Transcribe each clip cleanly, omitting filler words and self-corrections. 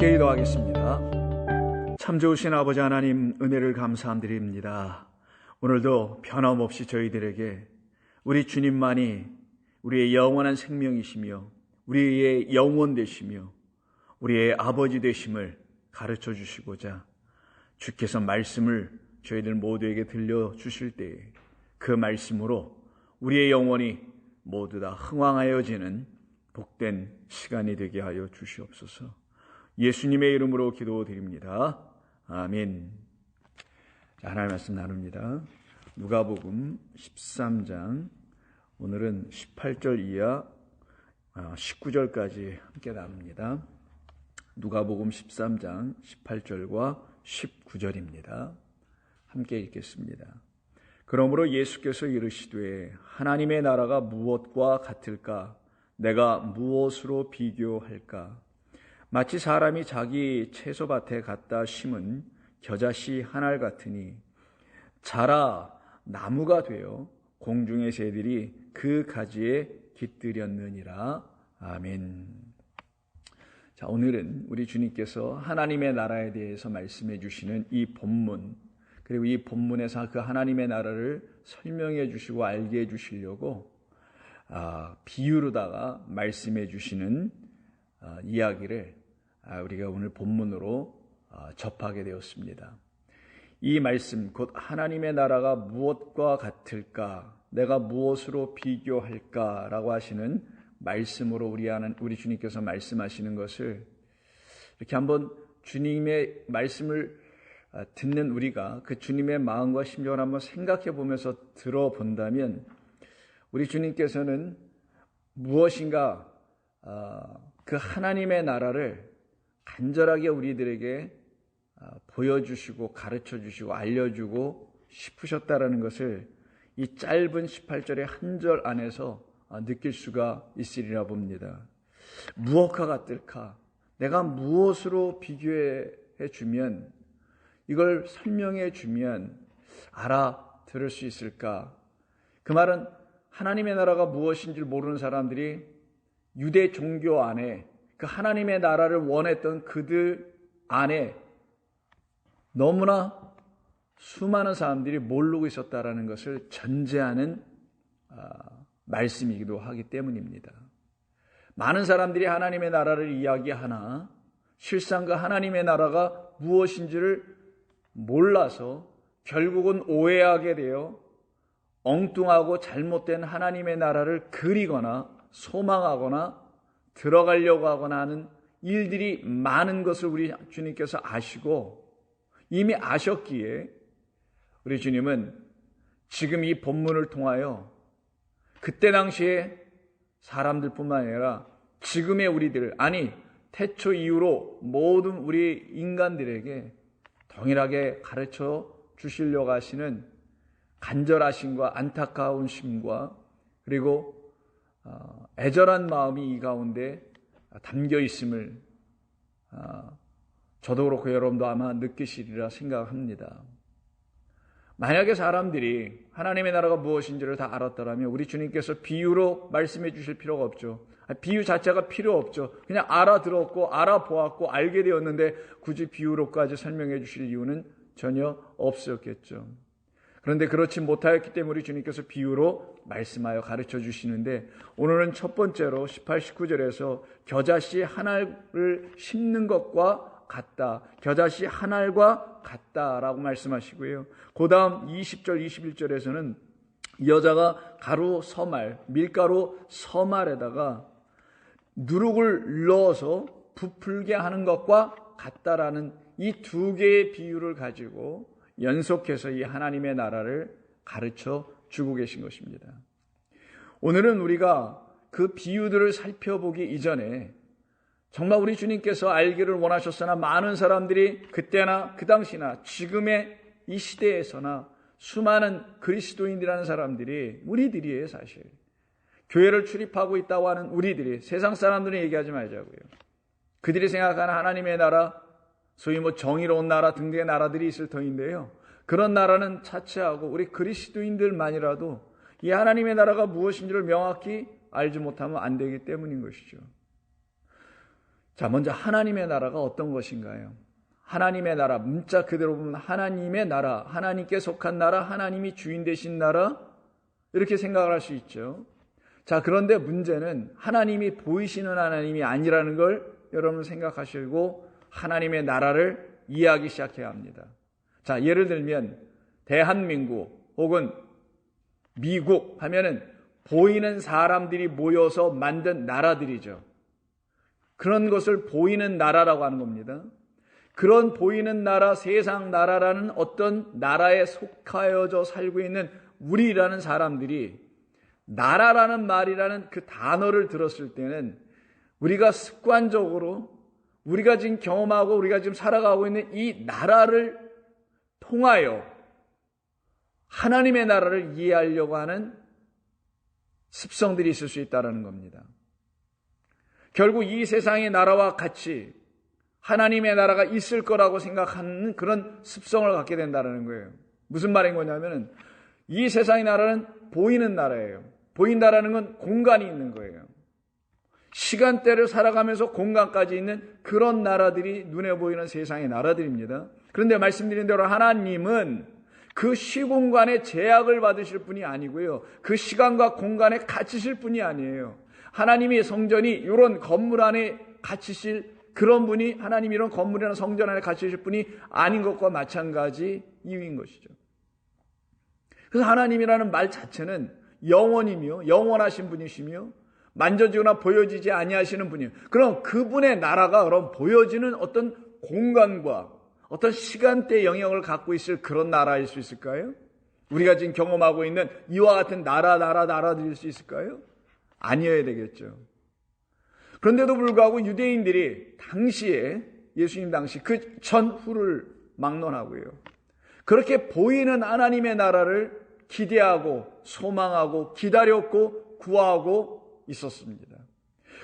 함께 기도하겠습니다. 참 좋으신 아버지 하나님, 은혜를 감사드립니다. 오늘도 변함없이 저희들에게 우리 주님만이 우리의 영원한 생명이시며 우리의 영원 되시며 우리의 아버지 되심을 가르쳐 주시고자 주께서 말씀을 저희들 모두에게 들려주실 때에 그 말씀으로 우리의 영혼이 모두 다 흥왕하여지는 복된 시간이 되게 하여 주시옵소서. 예수님의 이름으로 기도드립니다. 아멘. 자, 하나님 말씀 나눕니다. 누가복음 13장, 오늘은 18절 이하 19절까지 함께 나눕니다. 누가복음 13장 18절과 19절입니다. 함께 읽겠습니다. 그러므로 예수께서 이르시되 하나님의 나라가 무엇과 같을까? 내가 무엇으로 비교할까? 마치 사람이 자기 채소밭에 갖다 심은 겨자씨 한 알 같으니 자라 나무가 되어 공중의 새들이 그 가지에 깃들였느니라. 아멘. 자, 오늘은 우리 주님께서 하나님의 나라에 대해서 말씀해 주시는 이 본문, 그리고 이 본문에서 그 하나님의 나라를 설명해 주시고 알게 해 주시려고 비유로다가 말씀해 주시는 이야기를 우리가 오늘 본문으로 접하게 되었습니다. 이 말씀, 곧 하나님의 나라가 무엇과 같을까? 내가 무엇으로 비교할까? 라고 하시는 말씀으로 우리 주님께서 말씀하시는 것을 이렇게 한번 주님의 말씀을 듣는 우리가 그 주님의 마음과 심정을 한번 생각해 보면서 들어본다면 우리 주님께서는 무엇인가 그 하나님의 나라를 간절하게 우리들에게 보여주시고 가르쳐주시고 알려주고 싶으셨다라는 것을 이 짧은 18절의 한 절 안에서 느낄 수가 있으리라 봅니다. 무엇과 같을까? 내가 무엇으로 비교해 주면, 이걸 설명해 주면 알아들을 수 있을까? 그 말은 하나님의 나라가 무엇인지 모르는 사람들이 유대 종교 안에 그 하나님의 나라를 원했던 그들 안에 너무나 수많은 사람들이 모르고 있었다라는 것을 전제하는 말씀이기도 하기 때문입니다. 많은 사람들이 하나님의 나라를 이야기하나 실상 그 하나님의 나라가 무엇인지를 몰라서 결국은 오해하게 되어 엉뚱하고 잘못된 하나님의 나라를 그리거나 소망하거나 들어가려고 하거나 하는 일들이 많은 것을 우리 주님께서 아시고 이미 아셨기에 우리 주님은 지금 이 본문을 통하여 그때 당시에 사람들뿐만 아니라 지금의 우리들, 아니 태초 이후로 모든 우리 인간들에게 동일하게 가르쳐 주시려고 하시는 간절하심과 안타까운 심과 그리고 애절한 마음이 이 가운데 담겨 있음을 저도 그렇고 여러분도 아마 느끼시리라 생각합니다. 만약에 사람들이 하나님의 나라가 무엇인지를 다 알았더라면 우리 주님께서 비유로 말씀해 주실 필요가 없죠. 비유 자체가 필요 없죠. 그냥 알아들었고 알아보았고 알게 되었는데 굳이 비유로까지 설명해 주실 이유는 전혀 없었겠죠. 그런데 그렇지 못하였기 때문에 우리 주님께서 비유로 말씀하여 가르쳐 주시는데 오늘은 첫 번째로 18, 19절에서 겨자씨 한 알을 심는 것과 같다. 겨자씨 한 알과 같다라고 말씀하시고요. 그 다음 20절, 21절에서는 여자가 가루 서말, 밀가루 서말에다가 누룩을 넣어서 부풀게 하는 것과 같다라는 이 두 개의 비유를 가지고 연속해서 이 하나님의 나라를 가르쳐 주고 계신 것입니다. 오늘은 우리가 그 비유들을 살펴보기 이전에 정말 우리 주님께서 알기를 원하셨으나 많은 사람들이 그때나 그 당시나 지금의 이 시대에서나 수많은 그리스도인이라는 사람들이 우리들이에요. 사실 교회를 출입하고 있다고 하는 우리들이, 세상 사람들은 얘기하지 말자고요. 그들이 생각하는 하나님의 나라, 소위 정의로운 나라 등등의 나라들이 있을 터인데요. 그런 나라는 차치하고 우리 그리스도인들만이라도 이 하나님의 나라가 무엇인지를 명확히 알지 못하면 안 되기 때문인 것이죠. 자, 먼저 하나님의 나라가 어떤 것인가요? 하나님의 나라, 문자 그대로 보면 하나님의 나라, 하나님께 속한 나라, 하나님이 주인 되신 나라, 이렇게 생각을 할 수 있죠. 자, 그런데 문제는 하나님이 보이시는 하나님이 아니라는 걸 여러분 생각하시고 하나님의 나라를 이해하기 시작해야 합니다. 자, 예를 들면 대한민국 혹은 미국 하면은 보이는 사람들이 모여서 만든 나라들이죠. 그런 것을 보이는 나라라고 하는 겁니다. 그런 보이는 나라, 세상 나라라는 어떤 나라에 속하여져 살고 있는 우리라는 사람들이 나라라는 말이라는 그 단어를 들었을 때는 우리가 습관적으로 우리가 지금 경험하고 우리가 지금 살아가고 있는 이 나라를 통하여 하나님의 나라를 이해하려고 하는 습성들이 있을 수 있다는 겁니다. 결국 이 세상의 나라와 같이 하나님의 나라가 있을 거라고 생각하는 그런 습성을 갖게 된다는 거예요. 무슨 말인 거냐면은 이 세상의 나라는 보이는 나라예요. 보인다라는 건 공간이 있는 거예요. 시간대를 살아가면서 공간까지 있는 그런 나라들이 눈에 보이는 세상의 나라들입니다. 그런데 말씀드린 대로 하나님은 그 시공간의 제약을 받으실 분이 아니고요. 그 시간과 공간에 갇히실 분이 아니에요. 하나님의 성전이 이런 건물 안에 갇히실 그런 분이 하나님이 이런 건물이나 성전 안에 갇히실 분이 아닌 것과 마찬가지 이유인 것이죠. 그래서 하나님이라는 말 자체는 영원이며 영원하신 분이시며 만져지거나 보여지지 아니하시는 분이에요. 그럼 그분의 나라가 그럼 보여지는 어떤 공간과 어떤 시간대 영역을 갖고 있을 그런 나라일 수 있을까요? 우리가 지금 경험하고 있는 이와 같은 나라들일 수 있을까요? 아니어야 되겠죠. 그런데도 불구하고 유대인들이 당시에 예수님 당시 그 전후를 막론하고요. 그렇게 보이는 하나님의 나라를 기대하고 소망하고 기다렸고 구하고 있었습니다.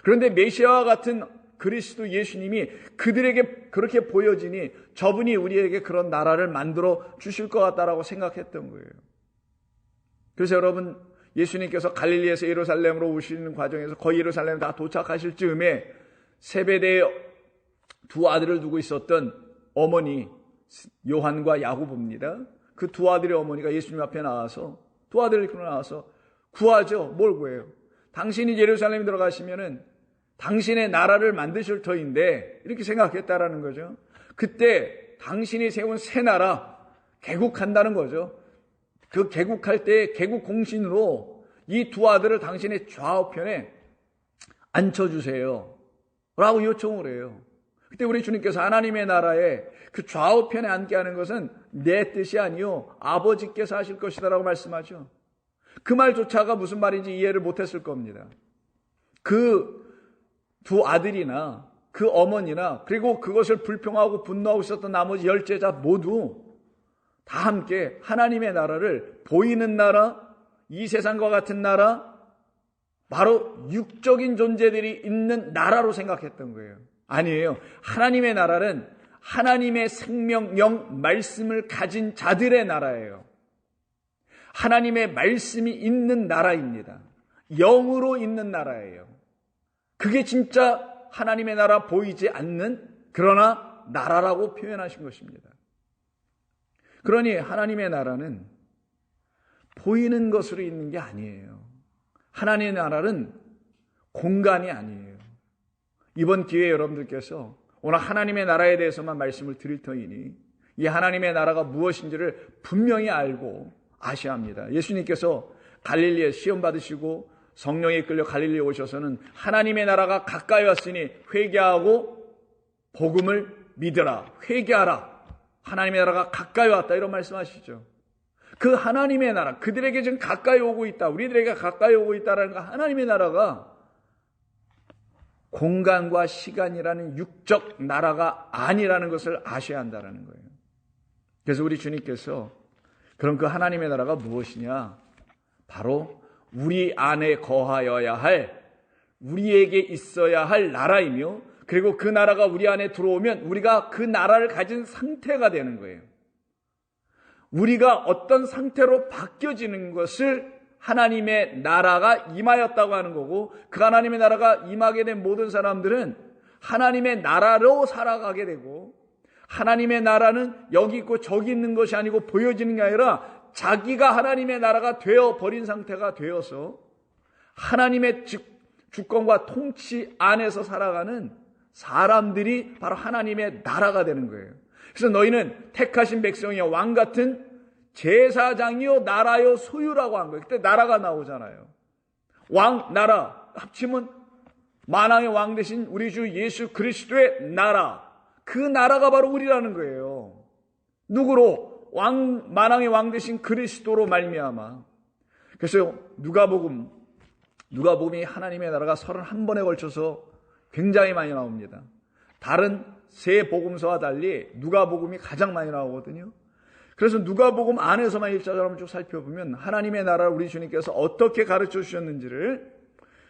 그런데 메시아와 같은 그리스도 예수님이 그들에게 그렇게 보여지니 저분이 우리에게 그런 나라를 만들어 주실 것 같다라고 생각했던 거예요. 그래서 여러분 예수님께서 갈릴리에서 예루살렘으로 오시는 과정에서 거의 예루살렘에 다 도착하실 즈음에 세베대의 두 아들을 두고 있었던 어머니 요한과 야고보입니다. 그 두 아들의 어머니가 예수님 앞에 나와서 두 아들을 이끌고 나와서 구하죠. 뭘 구해요? 당신이 예루살렘에 들어가시면은 당신의 나라를 만드실 터인데 이렇게 생각했다라는 거죠. 그때 당신이 세운 새 나라 개국한다는 거죠. 그 개국할 때 개국 공신으로 이 두 아들을 당신의 좌우편에 앉혀주세요 라고 요청을 해요. 그때 우리 주님께서 하나님의 나라에 그 좌우편에 앉게 하는 것은 내 뜻이 아니요 아버지께서 하실 것이다 라고 말씀하죠. 그 말조차가 무슨 말인지 이해를 못했을 겁니다. 그 두 아들이나 그 어머니나 그리고 그것을 불평하고 분노하고 있었던 나머지 10제자 모두 다 함께 하나님의 나라를 보이는 나라, 이 세상과 같은 나라, 바로 육적인 존재들이 있는 나라로 생각했던 거예요. 아니에요. 하나님의 나라는 하나님의 생명, 영, 말씀을 가진 자들의 나라예요. 하나님의 말씀이 있는 나라입니다. 영으로 있는 나라예요. 그게 진짜 하나님의 나라 보이지 않는 그러나 나라라고 표현하신 것입니다. 그러니 하나님의 나라는 보이는 것으로 있는 게 아니에요. 하나님의 나라는 공간이 아니에요. 이번 기회에 여러분들께서 오늘 하나님의 나라에 대해서만 말씀을 드릴 터이니 이 하나님의 나라가 무엇인지를 분명히 알고 아셔야 합니다. 예수님께서 갈릴리에 시험 받으시고 성령에 이끌려 갈릴리에 오셔서는 하나님의 나라가 가까이 왔으니 회개하고 복음을 믿으라. 회개하라. 하나님의 나라가 가까이 왔다. 이런 말씀하시죠. 그 하나님의 나라, 그들에게 지금 가까이 오고 있다. 우리들에게 가까이 오고 있다라는 거 하나님의 나라가 공간과 시간이라는 육적 나라가 아니라는 것을 아셔야 한다는 거예요. 그래서 우리 주님께서 그럼 그 하나님의 나라가 무엇이냐? 바로 우리 안에 거하여야 할, 우리에게 있어야 할 나라이며 그리고 그 나라가 우리 안에 들어오면 우리가 그 나라를 가진 상태가 되는 거예요. 우리가 어떤 상태로 바뀌어지는 것을 하나님의 나라가 임하였다고 하는 거고 그 하나님의 나라가 임하게 된 모든 사람들은 하나님의 나라로 살아가게 되고, 하나님의 나라는 여기 있고 저기 있는 것이 아니고 보여지는 게 아니라 자기가 하나님의 나라가 되어 버린 상태가 되어서 하나님의 주권과 통치 안에서 살아가는 사람들이 바로 하나님의 나라가 되는 거예요. 그래서 너희는 택하신 백성이여 왕 같은 제사장이요 나라요 소유라고 한 거예요. 그때 나라가 나오잖아요. 왕, 나라 합치면 만왕의 왕 되신 우리 주 예수 그리스도의 나라, 그 나라가 바로 우리라는 거예요. 누구로? 만왕의 왕 되신 그리스도로 말미암아. 그래서 누가복음이 하나님의 나라가 31번에 걸쳐서 굉장히 많이 나옵니다. 다른 세 복음서와 달리 누가복음이 가장 많이 나오거든요. 그래서 누가복음 안에서만 1절을 쭉 살펴보면 하나님의 나라를 우리 주님께서 어떻게 가르쳐 주셨는지를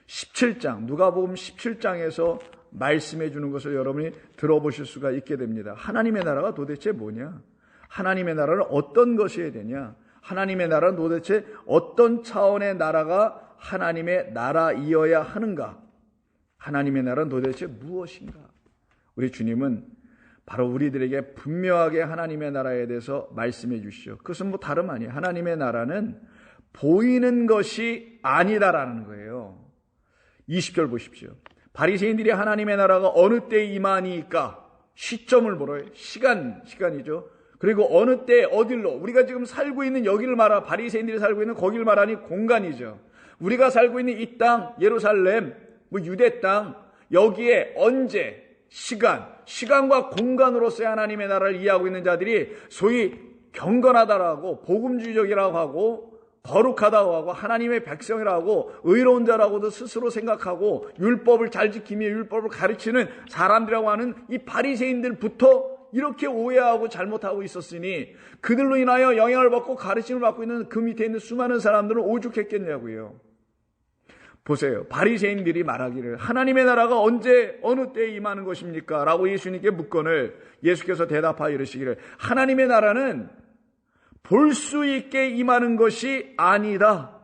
17장, 누가복음 17장에서 말씀해 주는 것을 여러분이 들어보실 수가 있게 됩니다. 하나님의 나라가 도대체 뭐냐? 하나님의 나라는 어떤 것이어야 되냐? 하나님의 나라는 도대체 어떤 차원의 나라가 하나님의 나라이어야 하는가? 하나님의 나라는 도대체 무엇인가? 우리 주님은 바로 우리들에게 분명하게 하나님의 나라에 대해서 말씀해 주시죠. 그것은 뭐 다름 아니에요. 하나님의 나라는 보이는 것이 아니다라는 거예요. 20절 보십시오. 바리새인들이 하나님의 나라가 어느 때에 임하니까 시점을 물어요. 시간이죠. 그리고 어느 때 어딜로, 우리가 지금 살고 있는 여기를 말하, 바리새인들이 살고 있는 거기를 말하니 공간이죠. 우리가 살고 있는 이 땅, 예루살렘, 유대 땅, 여기에 언제, 시간과 공간으로서의 하나님의 나라를 이해하고 있는 자들이 소위 경건하다라고, 복음주의적이라고 하고, 거룩하다고 하고, 하나님의 백성이라고, 의로운 자라고도 스스로 생각하고, 율법을 잘 지키며 율법을 가르치는 사람들이라고 하는 이 바리새인들부터 이렇게 오해하고 잘못하고 있었으니 그들로 인하여 영향을 받고 가르침을 받고 있는 그 밑에 있는 수많은 사람들은 오죽했겠냐고요. 보세요. 바리새인들이 말하기를 하나님의 나라가 언제 어느 때에 임하는 것입니까? 라고 예수님께 묻거늘 예수께서 대답하여 이르시기를 하나님의 나라는 볼 수 있게 임하는 것이 아니다.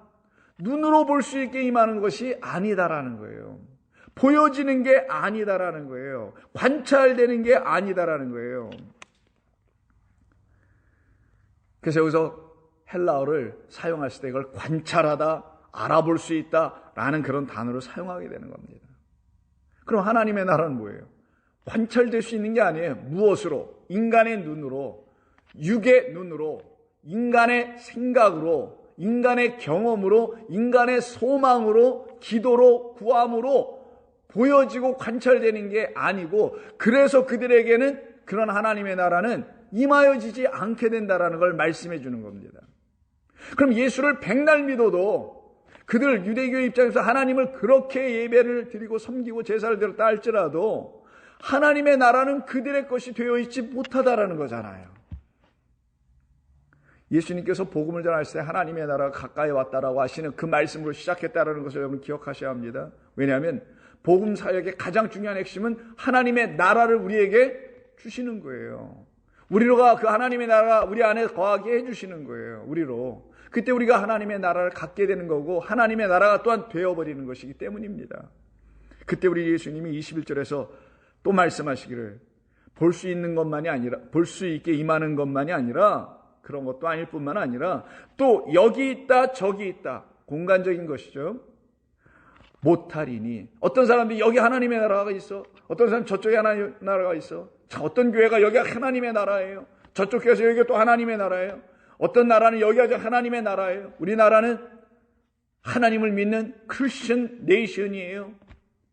눈으로 볼 수 있게 임하는 것이 아니다라는 거예요. 보여지는 게 아니다라는 거예요. 관찰되는 게 아니다라는 거예요. 그래서 여기서 헬라어를 사용했을 때 이걸 관찰하다, 알아볼 수 있다라는 그런 단어를 사용하게 되는 겁니다. 그럼 하나님의 나라는 뭐예요? 관찰될 수 있는 게 아니에요. 무엇으로? 인간의 눈으로, 육의 눈으로, 인간의 생각으로, 인간의 경험으로, 인간의 소망으로, 기도로, 구함으로 보여지고 관찰되는 게 아니고, 그래서 그들에게는 그런 하나님의 나라는 임하여지지 않게 된다라는 걸 말씀해 주는 겁니다. 그럼 예수를 백날 믿어도 그들 유대교 입장에서 하나님을 그렇게 예배를 드리고 섬기고 제사를 드렸다 할지라도 하나님의 나라는 그들의 것이 되어 있지 못하다라는 거잖아요. 예수님께서 복음을 전하실 때 하나님의 나라가 가까이 왔다라고 하시는 그 말씀으로 시작했다라는 것을 여러분 기억하셔야 합니다. 왜냐하면 복음 사역의 가장 중요한 핵심은 하나님의 나라를 우리에게 주시는 거예요. 우리로가 그 하나님의 나라가 우리 안에 거하게 해주시는 거예요. 우리로. 그때 우리가 하나님의 나라를 갖게 되는 거고 하나님의 나라가 또한 되어버리는 것이기 때문입니다. 그때 우리 예수님이 21절에서 또 말씀하시기를 볼 수 있는 것만이 아니라 볼 수 있게 임하는 것만이 아니라 그런 것도 아닐 뿐만 아니라 또 여기 있다 저기 있다 공간적인 것이죠. 못하리니 어떤 사람들이 여기 하나님의 나라가 있어, 어떤 사람 저쪽에 하나님의 나라가 있어, 어떤 교회가 여기가 하나님의 나라예요, 저쪽 교회에서 여기가 또 하나님의 나라예요, 어떤 나라는 여기가 하나님의 나라예요. 우리나라는 하나님을 믿는 크리스천 네이션이에요,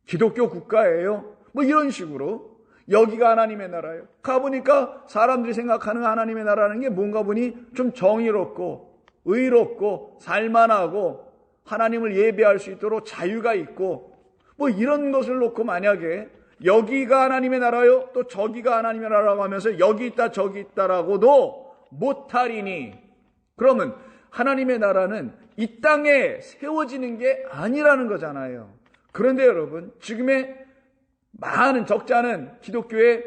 기독교 국가예요, 뭐 이런 식으로 여기가 하나님의 나라예요. 가보니까 사람들이 생각하는 하나님의 나라는 게 뭔가 보니 좀 정의롭고 의롭고 살만하고 하나님을 예배할 수 있도록 자유가 있고 뭐 이런 것을 놓고 만약에 여기가 하나님의 나라요 또 저기가 하나님의 나라라고 하면서 여기 있다 저기 있다라고도 못하리니, 그러면 하나님의 나라는 이 땅에 세워지는 게 아니라는 거잖아요. 그런데 여러분, 지금의 많은 적지 않은 기독교의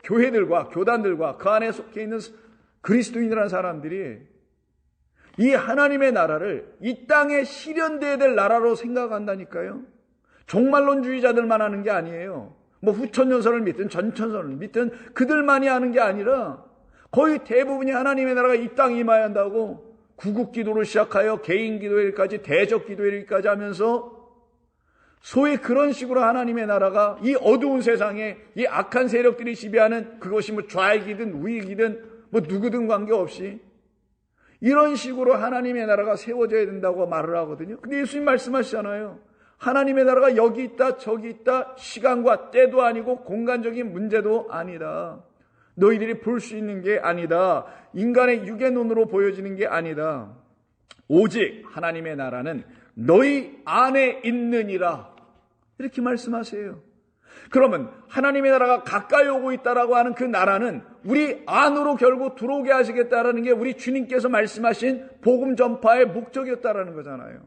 교회들과 교단들과 그 안에 속해 있는 그리스도인이라는 사람들이 이 하나님의 나라를 이 땅에 실현되어야 될 나라로 생각한다니까요. 종말론주의자들만 하는 게 아니에요. 뭐 후천년설을 믿든 전천설을 믿든 그들만이 하는 게 아니라 거의 대부분이 하나님의 나라가 이 땅에 임해야 한다고 구국기도를 시작하여 개인기도회까지 대적기도회까지 하면서 소위 그런 식으로 하나님의 나라가 이 어두운 세상에 이 악한 세력들이 지배하는 그것이 뭐 좌익이든 우익이든 뭐 누구든 관계없이 이런 식으로 하나님의 나라가 세워져야 된다고 말을 하거든요. 근데 예수님 말씀하시잖아요. 하나님의 나라가 여기 있다 저기 있다 시간과 때도 아니고 공간적인 문제도 아니다. 너희들이 볼 수 있는 게 아니다. 인간의 육의 눈으로 보여지는 게 아니다. 오직 하나님의 나라는 너희 안에 있느니라. 이렇게 말씀하세요. 그러면 하나님의 나라가 가까이 오고 있다라고 하는 그 나라는 우리 안으로 결국 들어오게 하시겠다라는 게 우리 주님께서 말씀하신 복음 전파의 목적이었다라는 거잖아요.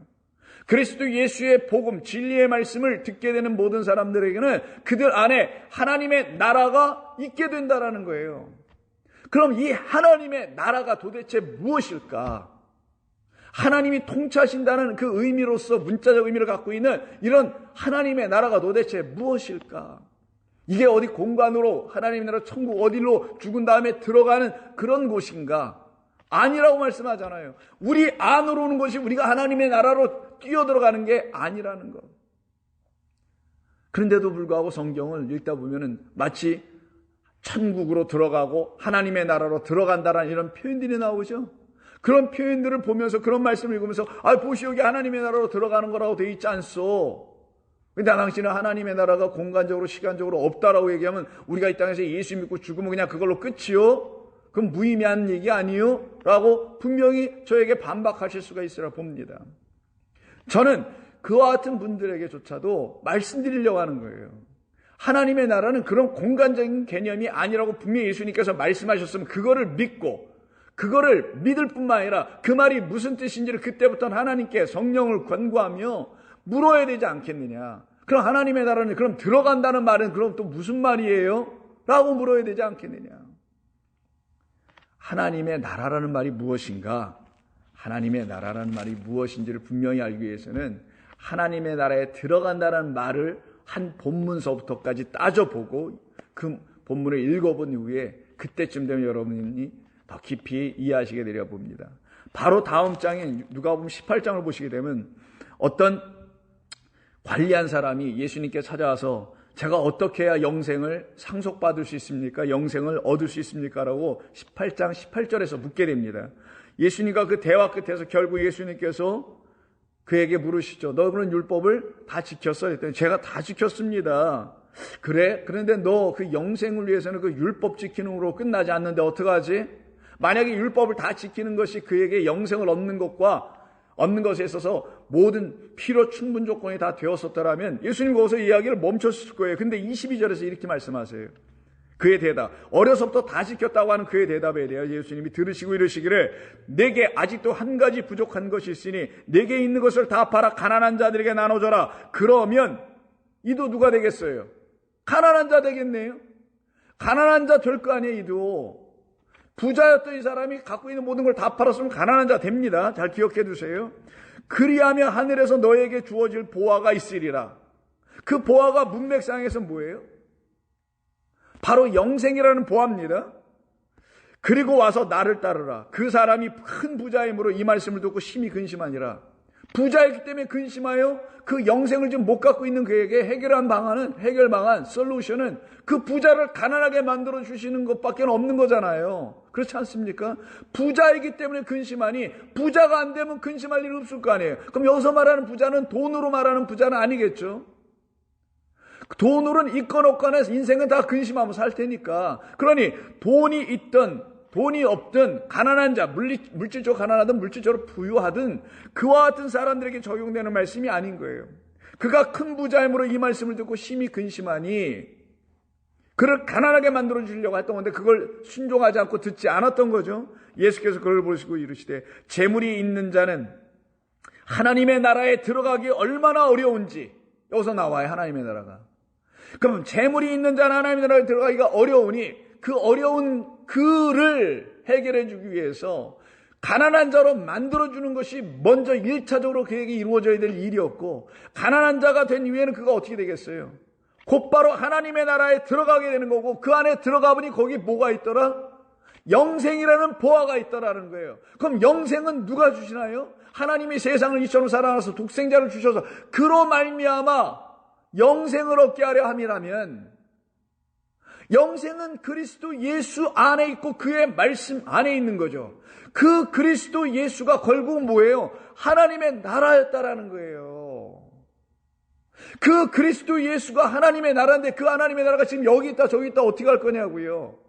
그리스도 예수의 복음, 진리의 말씀을 듣게 되는 모든 사람들에게는 그들 안에 하나님의 나라가 있게 된다라는 거예요. 그럼 이 하나님의 나라가 도대체 무엇일까? 하나님이 통치하신다는 그 의미로서 문자적 의미를 갖고 있는 이런 하나님의 나라가 도대체 무엇일까? 이게 어디 공간으로 하나님의 나라 천국 어디로 죽은 다음에 들어가는 그런 곳인가? 아니라고 말씀하잖아요. 우리 안으로 오는 것이 우리가 하나님의 나라로 뛰어들어가는 게 아니라는 것. 그런데도 불구하고 성경을 읽다 보면은 마치 천국으로 들어가고 하나님의 나라로 들어간다라는 이런 표현들이 나오죠. 그런 표현들을 보면서 그런 말씀을 읽으면서 보시 여기 하나님의 나라로 들어가는 거라고 되어 있지 않소. 근데 당신은 하나님의 나라가 공간적으로 시간적으로 없다라고 얘기하면 우리가 이 땅에서 예수 믿고 죽으면 그냥 그걸로 끝이요? 그럼 무의미한 얘기 아니요? 라고 분명히 저에게 반박하실 수가 있으라 봅니다. 저는 그와 같은 분들에게조차도 말씀드리려고 하는 거예요. 하나님의 나라는 그런 공간적인 개념이 아니라고 분명히 예수님께서 말씀하셨으면 그거를 믿고 그거를 믿을 뿐만 아니라 그 말이 무슨 뜻인지를 그때부터는 하나님께 성령을 권고하며 물어야 되지 않겠느냐. 그럼 하나님의 나라는 그럼 들어간다는 말은 그럼 또 무슨 말이에요? 라고 물어야 되지 않겠느냐. 하나님의 나라라는 말이 무엇인가? 하나님의 나라라는 말이 무엇인지를 분명히 알기 위해서는 하나님의 나라에 들어간다는 말을 한 본문서부터까지 따져보고 그 본문을 읽어본 이후에 그때쯤 되면 여러분이 더 깊이 이해하시게 되려 봅니다. 바로 다음 장에 누가복음 18장을 보시게 되면 어떤 관리한 사람이 예수님께 찾아와서 제가 어떻게 해야 영생을 상속받을 수 있습니까? 영생을 얻을 수 있습니까? 라고 18장 18절에서 묻게 됩니다. 예수님과 그 대화 끝에서 결국 예수님께서 그에게 물으시죠. 너 그런 율법을 다 지켰어? 했더니 제가 다 지켰습니다. 그래? 그런데 너 그 영생을 위해서는 그 율법 지키는 으로 끝나지 않는데 어떡하지? 만약에 율법을 다 지키는 것이 그에게 영생을 얻는 것에 있어서 모든 필요 충분 조건이 다 되었었더라면 예수님 거기서 이야기를 멈췄을 거예요. 근데 22절에서 이렇게 말씀하세요. 그의 대답, 어려서부터 다 지켰다고 하는 그의 대답에 대해 예수님이 들으시고 이르시기를 내게 아직도 한 가지 부족한 것이 있으니 내게 있는 것을 다 팔아 가난한 자들에게 나눠줘라. 그러면 이도 누가 되겠어요? 가난한 자 되겠네요. 가난한 자 될 거 아니에요. 이도 부자였던 이 사람이 갖고 있는 모든 걸 다 팔았으면 가난한 자 됩니다. 잘 기억해 두세요. 그리하면 하늘에서 너에게 주어질 보화가 있으리라. 그 보화가 문맥상에서 뭐예요? 바로 영생이라는 보화입니다. 그리고 와서 나를 따르라. 그 사람이 큰 부자이므로 이 말씀을 듣고 심히 근심하니라. 부자이기 때문에 근심하여 그 영생을 지금 못 갖고 있는 그에게 해결 방안, 솔루션은 그 부자를 가난하게 만들어 주시는 것밖에 없는 거잖아요. 그렇지 않습니까? 부자이기 때문에 근심하니 부자가 안 되면 근심할 일 없을 거 아니에요. 그럼 여기서 말하는 부자는 돈으로 말하는 부자는 아니겠죠? 돈으로는 있건 없건 해서 인생은 다 근심하면 살 테니까. 그러니 돈이 있든 돈이 없든 가난한 자, 물질적으로 가난하든 물질적으로 부유하든 그와 같은 사람들에게 적용되는 말씀이 아닌 거예요. 그가 큰 부자이므로 이 말씀을 듣고 심히 근심하니 그를 가난하게 만들어 주려고 했던 건데 그걸 순종하지 않고 듣지 않았던 거죠. 예수께서 그걸 보시고 이르시되 재물이 있는 자는 하나님의 나라에 들어가기 얼마나 어려운지. 여기서 나와요. 하나님의 나라가. 그럼 재물이 있는 자는 하나님의 나라에 들어가기가 어려우니 그 어려운 그를 해결해 주기 위해서 가난한 자로 만들어주는 것이 먼저 1차적으로 그에게 이루어져야 될 일이었고 가난한 자가 된 이후에는 그가 어떻게 되겠어요? 곧바로 하나님의 나라에 들어가게 되는 거고, 그 안에 들어가 보니 거기 뭐가 있더라? 영생이라는 보화가 있더라는 거예요. 그럼 영생은 누가 주시나요? 하나님이 세상을 이처럼 사랑하셔서 독생자를 주셔서 그로 말미암아 영생을 얻게 하려 함이라면, 영생은 그리스도 예수 안에 있고 그의 말씀 안에 있는 거죠. 그 그리스도 예수가 결국 뭐예요? 하나님의 나라였다라는 거예요. 그 그리스도 예수가 하나님의 나라인데, 그 하나님의 나라가 지금 여기 있다 저기 있다 어떻게 할 거냐고요.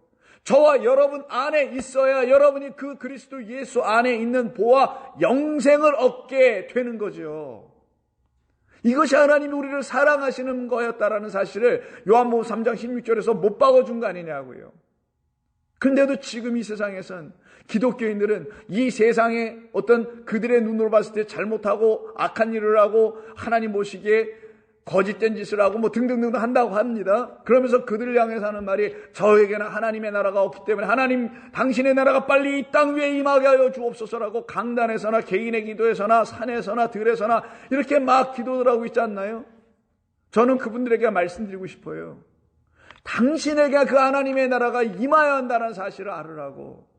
저와 여러분 안에 있어야 여러분이 그 그리스도 예수 안에 있는 보화 영생을 얻게 되는 거죠. 이것이 하나님이 우리를 사랑하시는 거였다라는 사실을 요한복음 3장 16절에서 못 박아준 거 아니냐고요. 근데도 지금 이 세상에선 기독교인들은 이 세상에 어떤 그들의 눈으로 봤을 때 잘못하고 악한 일을 하고 하나님 보시기에 거짓된 짓을 하고 뭐 등등등 한다고 합니다. 그러면서 그들을 향해서 하는 말이, 저에게는 하나님의 나라가 없기 때문에 하나님 당신의 나라가 빨리 이 땅 위에 임하게 하여 주옵소서라고 강단에서나 개인의 기도에서나 산에서나 들에서나 이렇게 막 기도를 하고 있지 않나요? 저는 그분들에게 말씀드리고 싶어요. 당신에게 그 하나님의 나라가 임하여야 한다는 사실을 알으라고.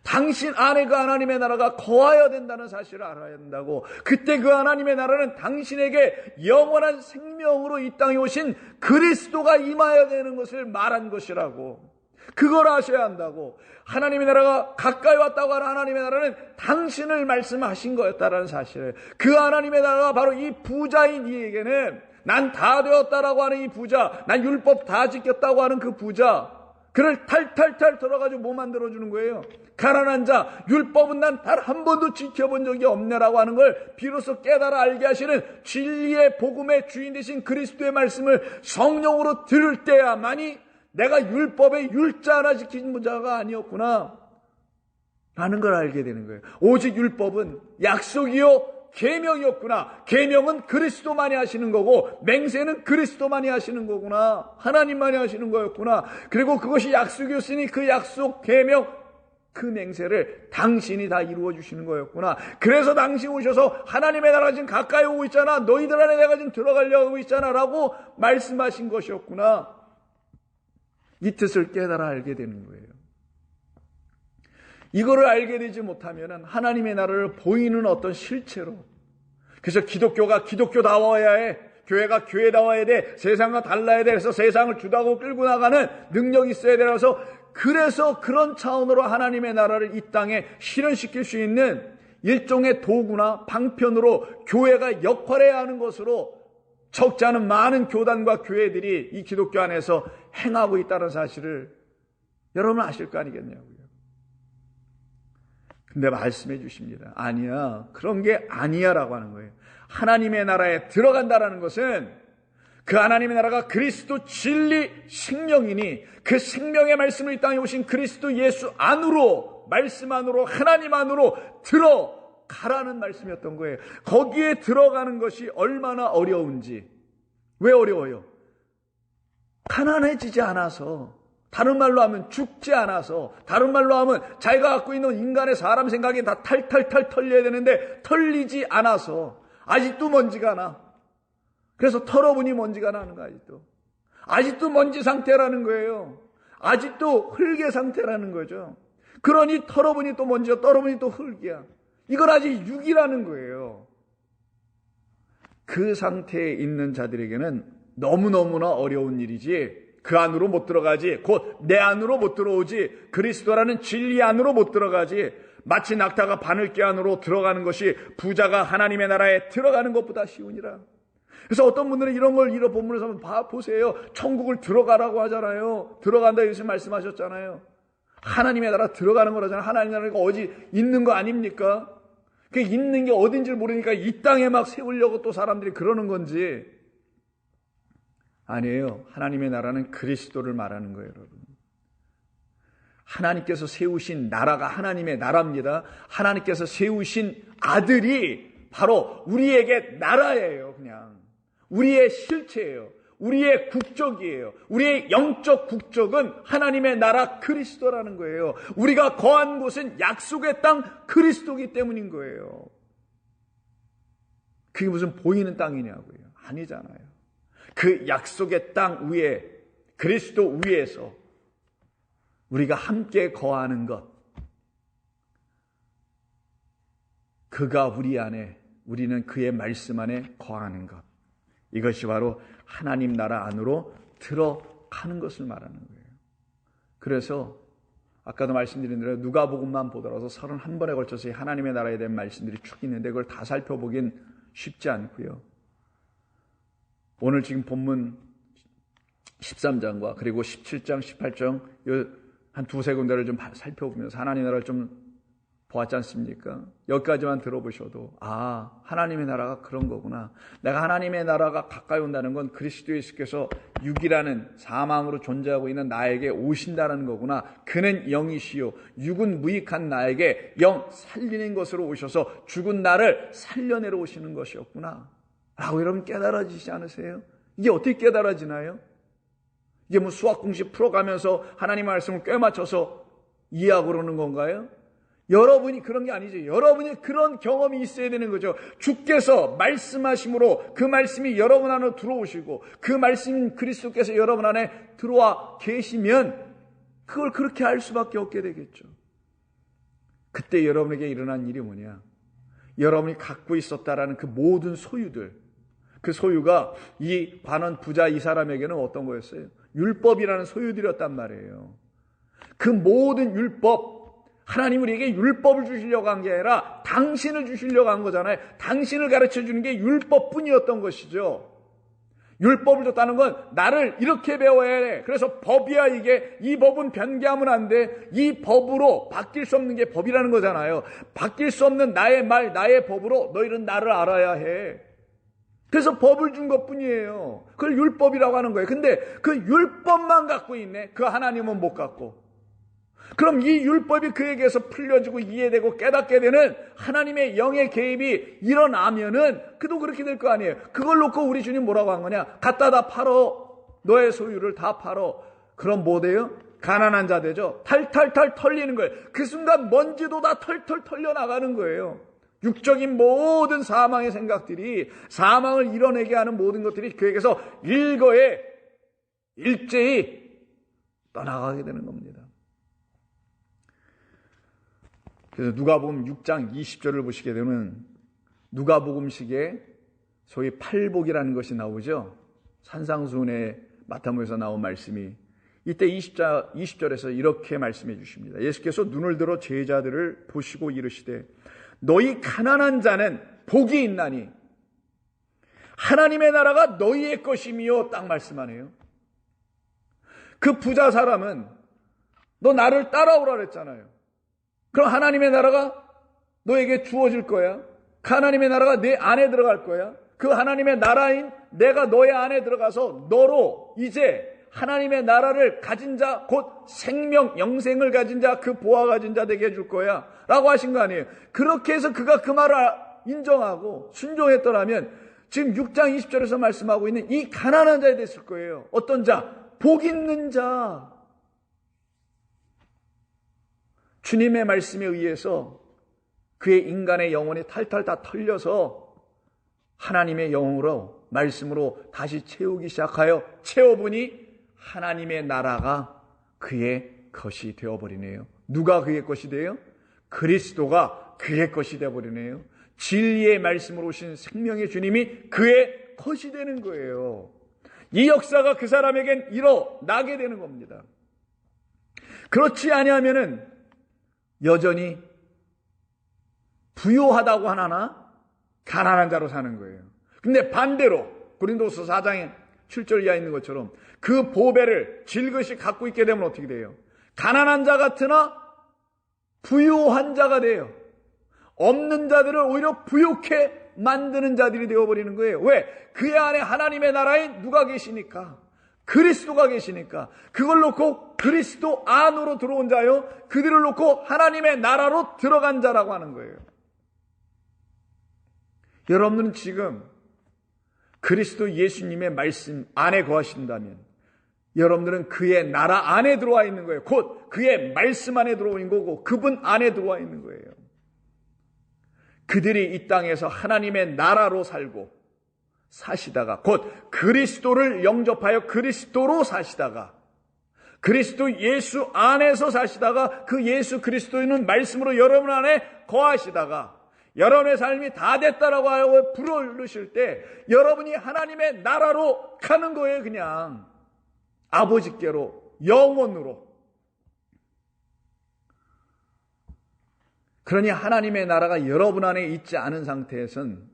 당신 안에 그 하나님의 나라가 거하여야 된다는 사실을 알아야 된다고. 그때 그 하나님의 나라는 당신에게 영원한 생명으로 이 땅에 오신 그리스도가 임하여야 되는 것을 말한 것이라고. 그걸 아셔야 한다고. 하나님의 나라가 가까이 왔다고 하는 하나님의 나라는 당신을 말씀하신 거였다라는 사실을. 그 하나님의 나라가 바로 이 부자인 이에게는, 난 다 되었다라고 하는 이 부자, 난 율법 다 지켰다고 하는 그 부자, 그를 탈탈탈 털어가지고 뭐 만들어주는 거예요? 가난한 자, 율법은 난 단 한 번도 지켜본 적이 없네라고 하는 걸 비로소 깨달아 알게 하시는 진리의 복음의 주인 되신 그리스도의 말씀을 성령으로 들을 때야만이 내가 율법의 율자 하나 지킨 자가 아니었구나 라는 걸 알게 되는 거예요. 오직 율법은 약속이요 계명이었구나. 계명은 그리스도만이 하시는 거고 맹세는 그리스도만이 하시는 거구나. 하나님만이 하시는 거였구나. 그리고 그것이 약속이었으니 그 약속, 계명, 그 맹세를 당신이 다 이루어 주시는 거였구나. 그래서 당신 오셔서 하나님의 나라가 지금 가까이 오고 있잖아. 너희들 안에 내가 지금 들어가려고 하고 있잖아 라고 말씀하신 것이었구나. 이 뜻을 깨달아 알게 되는 거예요. 이거를 알게 되지 못하면 하나님의 나라를 보이는 어떤 실체로, 그래서 기독교가 기독교다워야 해, 교회가 교회다워야 돼, 세상과 달라야 돼, 그래서 세상을 주도하고 끌고 나가는 능력이 있어야 되라서, 그래서 그런 차원으로 하나님의 나라를 이 땅에 실현시킬 수 있는 일종의 도구나 방편으로 교회가 역할해야 하는 것으로 적지 않은 많은 교단과 교회들이 이 기독교 안에서 행하고 있다는 사실을 여러분 아실 거 아니겠냐고요. 근데 말씀해 주십니다. 아니야. 그런 게 아니야 라고 하는 거예요. 하나님의 나라에 들어간다라는 것은 그 하나님의 나라가 그리스도 진리 생명이니 그 생명의 말씀을 이 땅에 오신 그리스도 예수 안으로, 말씀 안으로, 하나님 안으로 들어가라는 말씀이었던 거예요. 거기에 들어가는 것이 얼마나 어려운지. 왜 어려워요? 가난해지지 않아서, 다른 말로 하면 죽지 않아서, 다른 말로 하면 자기가 갖고 있는 인간의 사람 생각이 다 탈탈탈 털려야 되는데 털리지 않아서 아직도 먼지가 나. 그래서 털어보니 먼지가 나는 거 아직도 먼지 상태라는 거예요. 아직도 흙의 상태라는 거죠. 그러니 털어보니 또 먼지야, 떨어보니 또 흙이야. 이걸 아직 육이라는 거예요. 그 상태에 있는 자들에게는 너무너무나 어려운 일이지, 그 안으로 못 들어가지, 곧 내 안으로 못 들어오지, 그리스도라는 진리 안으로 못 들어가지, 마치 낙타가 바늘개 안으로 들어가는 것이 부자가 하나님의 나라에 들어가는 것보다 쉬우니라. 그래서 어떤 분들은 이런 걸 이런 본문에서 한번 보세요. 천국을 들어가라고 하잖아요. 들어간다 예수 말씀하셨잖아요. 하나님의 나라 들어가는 거라잖아요. 하나님의 나라가 어디 있는 거 아닙니까? 그 있는 게 어딘지를 모르니까 이 땅에 막 세우려고 또 사람들이 그러는 건지. 아니에요. 하나님의 나라는 그리스도를 말하는 거예요, 여러분. 하나님께서 세우신 나라가 하나님의 나라입니다. 하나님께서 세우신 아들이 바로 우리에게 나라예요, 그냥. 우리의 실체예요. 우리의 국적이에요. 우리의 영적 국적은 하나님의 나라 그리스도라는 거예요. 우리가 거한 곳은 약속의 땅 그리스도이기 때문인 거예요. 그게 무슨 보이는 땅이냐고요. 아니잖아요. 그 약속의 땅 위에 그리스도 위에서 우리가 함께 거하는 것, 그가 우리 안에, 우리는 그의 말씀 안에 거하는 것, 이것이 바로 하나님 나라 안으로 들어가는 것을 말하는 거예요. 그래서 아까도 말씀드린 대로 누가복음만 보더라도 31번에 걸쳐서 하나님의 나라에 대한 말씀들이 쭉 있는데 그걸 다 살펴보긴 쉽지 않고요. 오늘 지금 본문 13장과 그리고 17장, 18장 한 두세 군데를 좀 살펴보면서 하나님의 나라를 좀 보았지 않습니까? 여기까지만 들어보셔도 하나님의 나라가 그런 거구나. 내가 하나님의 나라가 가까이 온다는 건 그리스도 예수께서 육이라는 사망으로 존재하고 있는 나에게 오신다는 거구나. 그는 영이시요 육은 무익한 나에게 영 살리는 것으로 오셔서 죽은 나를 살려내러 오시는 것이었구나 라고 여러분 깨달아지지 않으세요? 이게 어떻게 깨달아지나요? 이게 뭐 수학 공식 풀어가면서 하나님 말씀을 꿰맞춰서 이해하고 그러는 건가요? 여러분이 그런 게 아니죠. 여러분이 그런 경험이 있어야 되는 거죠. 주께서 말씀하심으로 그 말씀이 여러분 안으로 들어오시고 그 말씀인 그리스도께서 여러분 안에 들어와 계시면 그걸 그렇게 할 수밖에 없게 되겠죠. 그때 여러분에게 일어난 일이 뭐냐? 여러분이 갖고 있었다라는 그 모든 소유들, 그 소유가 이 관원 부자 이 사람에게는 어떤 거였어요? 율법이라는 소유들이었단 말이에요. 그 모든 율법, 하나님 우리에게 율법을 주시려고 한 게 아니라 당신을 주시려고 한 거잖아요. 당신을 가르쳐 주는 게 율법뿐이었던 것이죠. 율법을 줬다는 건 나를 이렇게 배워야 해. 그래서 법이야 이게. 이 법은 변개하면 안 돼. 이 법으로 바뀔 수 없는 게 법이라는 거잖아요. 바뀔 수 없는 나의 말, 나의 법으로 너희는 나를 알아야 해. 그래서 법을 준 것뿐이에요. 그걸 율법이라고 하는 거예요. 근데 그 율법만 갖고 있네. 그 하나님은 못 갖고. 그럼 이 율법이 그에게서 풀려지고 이해되고 깨닫게 되는 하나님의 영의 개입이 일어나면은 그도 그렇게 될 거 아니에요. 그걸 놓고 우리 주님 뭐라고 한 거냐? 갖다 다 팔어. 너의 소유를 다 팔어. 그럼 뭐 돼요? 가난한 자 되죠. 탈탈탈 털리는 거예요. 그 순간 먼지도 다 털털 털려 나가는 거예요. 육적인 모든 사망의 생각들이, 사망을 이뤄내게 하는 모든 것들이 그에게서 일거에 일제히 떠나가게 되는 겁니다. 그래서 누가복음 6장 20절을 보시게 되면 누가복음식에 소위 팔복이라는 것이 나오죠. 산상수훈의 마태복음에서 나온 말씀이 이때 20절에서 이렇게 말씀해 주십니다. 예수께서 눈을 들어 제자들을 보시고 이르시되 너희 가난한 자는 복이 있나니 하나님의 나라가 너희의 것이미요. 딱 말씀하네요. 그 부자 사람은 너 나를 따라오라 그랬잖아요. 그럼 하나님의 나라가 너에게 주어질 거야. 그 하나님의 나라가 내 안에 들어갈 거야. 그 하나님의 나라인 내가 너의 안에 들어가서 너로 이제 하나님의 나라를 가진 자, 곧 생명, 영생을 가진 자, 그 보화 가진 자 되게 해줄 거야 라고 하신 거 아니에요. 그렇게 해서 그가 그 말을 인정하고 순종했더라면 지금 6장 20절에서 말씀하고 있는 이 가난한 자에 됐을 거예요. 어떤 자? 복 있는 자. 주님의 말씀에 의해서 그의 인간의 영혼이 탈탈 다 털려서 하나님의 영으로 말씀으로 다시 채우기 시작하여 채워보니 하나님의 나라가 그의 것이 되어버리네요. 누가 그의 것이 돼요? 그리스도가 그의 것이 되어버리네요. 진리의 말씀으로 오신 생명의 주님이 그의 것이 되는 거예요. 이 역사가 그 사람에겐 일어나게 되는 겁니다. 그렇지 아니하면은 여전히 부유하다고 하나 가난한 자로 사는 거예요. 근데 반대로 고린도서 4장에 7절 이하에 있는 것처럼 그 보배를 질것이 갖고 있게 되면 어떻게 돼요? 가난한 자 같으나 부유한 자가 돼요. 없는 자들을 오히려 부유케 만드는 자들이 되어버리는 거예요. 왜? 그의 안에 하나님의 나라에 누가 계시니까? 그리스도가 계시니까. 그걸 놓고 그리스도 안으로 들어온 자요, 그들을 놓고 하나님의 나라로 들어간 자라고 하는 거예요. 여러분들은 지금 그리스도 예수님의 말씀 안에 거하신다면 여러분들은 그의 나라 안에 들어와 있는 거예요. 곧 그의 말씀 안에 들어와 있는 거고 그분 안에 들어와 있는 거예요. 그들이 이 땅에서 하나님의 나라로 살고 사시다가, 곧 그리스도를 영접하여 그리스도로 사시다가, 그리스도 예수 안에서 사시다가, 그 예수 그리스도인은 말씀으로 여러분 안에 거하시다가, 여러분의 삶이 다 됐다라고 하고 부르실 때 여러분이 하나님의 나라로 가는 거예요. 그냥 아버지께로, 영원으로. 그러니 하나님의 나라가 여러분 안에 있지 않은 상태에선,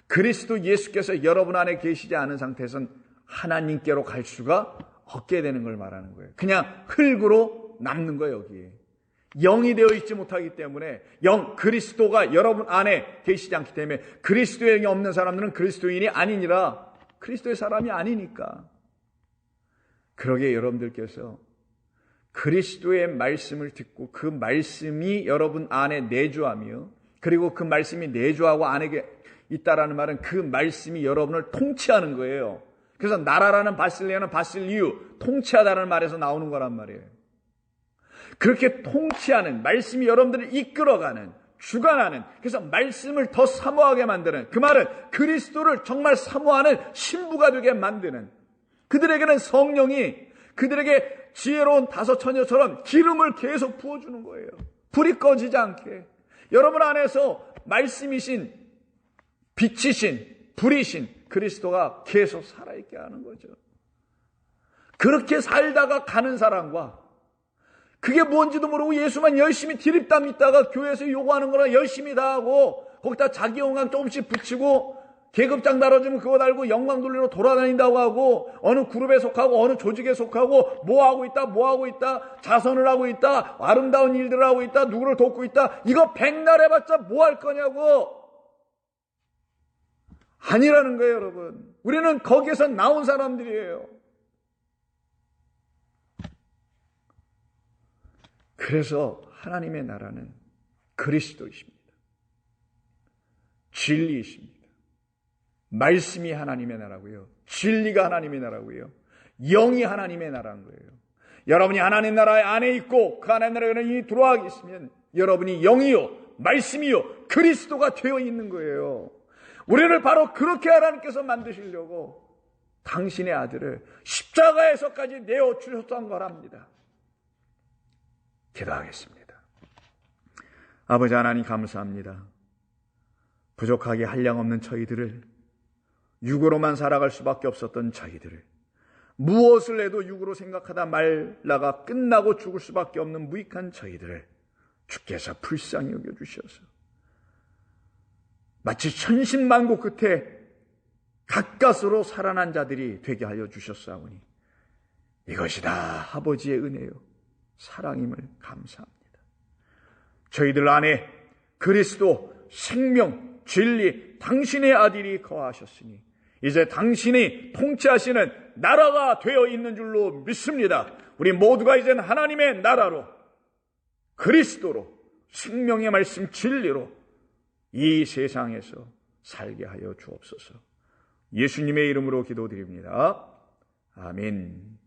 그리스도 예수께서 여러분 안에 계시지 않은 상태에선 하나님께로 갈 수가 없게 되는 걸 말하는 거예요. 그냥 흙으로 남는 거예요. 여기에 영이 되어 있지 못하기 때문에, 그리스도가 여러분 안에 계시지 않기 때문에, 그리스도의 영이 없는 사람들은 그리스도인이 아니니라. 그리스도의 사람이 아니니까. 그러기에 여러분들께서 그리스도의 말씀을 듣고 그 말씀이 여러분 안에 내주하며, 그리고 그 말씀이 내주하고 안에 있다라는 말은 그 말씀이 여러분을 통치하는 거예요. 그래서 나라라는 바실레아는 바실리우, 통치하다는 말에서 나오는 거란 말이에요. 그렇게 통치하는, 말씀이 여러분들을 이끌어가는, 주관하는, 그래서 말씀을 더 사모하게 만드는, 그 말은 그리스도를 정말 사모하는 신부가 되게 만드는, 그들에게는 성령이 그들에게 지혜로운 다섯 처녀처럼 기름을 계속 부어주는 거예요. 불이 꺼지지 않게. 여러분 안에서 말씀이신, 빛이신, 불이신 그리스도가 계속 살아있게 하는 거죠. 그렇게 살다가 가는 사람과, 그게 뭔지도 모르고 예수만 열심히 디립다 믿다가 교회에서 요구하는 거나 열심히 다 하고, 거기다 자기 영광 조금씩 붙이고, 계급장 달아주면 그거 달고 영광 돌리러 돌아다닌다고 하고, 어느 그룹에 속하고 어느 조직에 속하고, 뭐 하고 있다, 자선을 하고 있다, 아름다운 일들을 하고 있다, 누구를 돕고 있다, 이거 백날 해봤자 뭐 할 거냐고. 아니라는 거예요, 여러분. 우리는 거기에서 나온 사람들이에요. 그래서 하나님의 나라는 그리스도이십니다. 진리이십니다. 말씀이 하나님의 나라고요. 진리가 하나님의 나라고요. 영이 하나님의 나라인 거예요. 여러분이 하나님 나라 안에 있고 그 하나님 나라에 이미 들어와 있으면 여러분이 영이요, 말씀이요, 그리스도가 되어 있는 거예요. 우리를 바로 그렇게 하나님께서 만드시려고 당신의 아들을 십자가에서까지 내어주셨던 거랍니다. 기도하겠습니다. 아버지 하나님 감사합니다. 부족하게 한량없는 저희들을, 육으로만 살아갈 수밖에 없었던 저희들을, 무엇을 해도 육으로 생각하다 말라가 끝나고 죽을 수밖에 없는 무익한 저희들을 주께서 불쌍히 여겨주셔서 마치 천신만고 끝에 가까스로 살아난 자들이 되게 하여 주셨사오니 이것이 다 아버지의 은혜요 사랑임을 감사합니다. 저희들 안에 그리스도, 생명, 진리, 당신의 아들이 거하셨으니 이제 당신이 통치하시는 나라가 되어 있는 줄로 믿습니다. 우리 모두가 이제는 하나님의 나라로, 그리스도로, 생명의 말씀 진리로 이 세상에서 살게 하여 주옵소서. 예수님의 이름으로 기도드립니다. 아멘.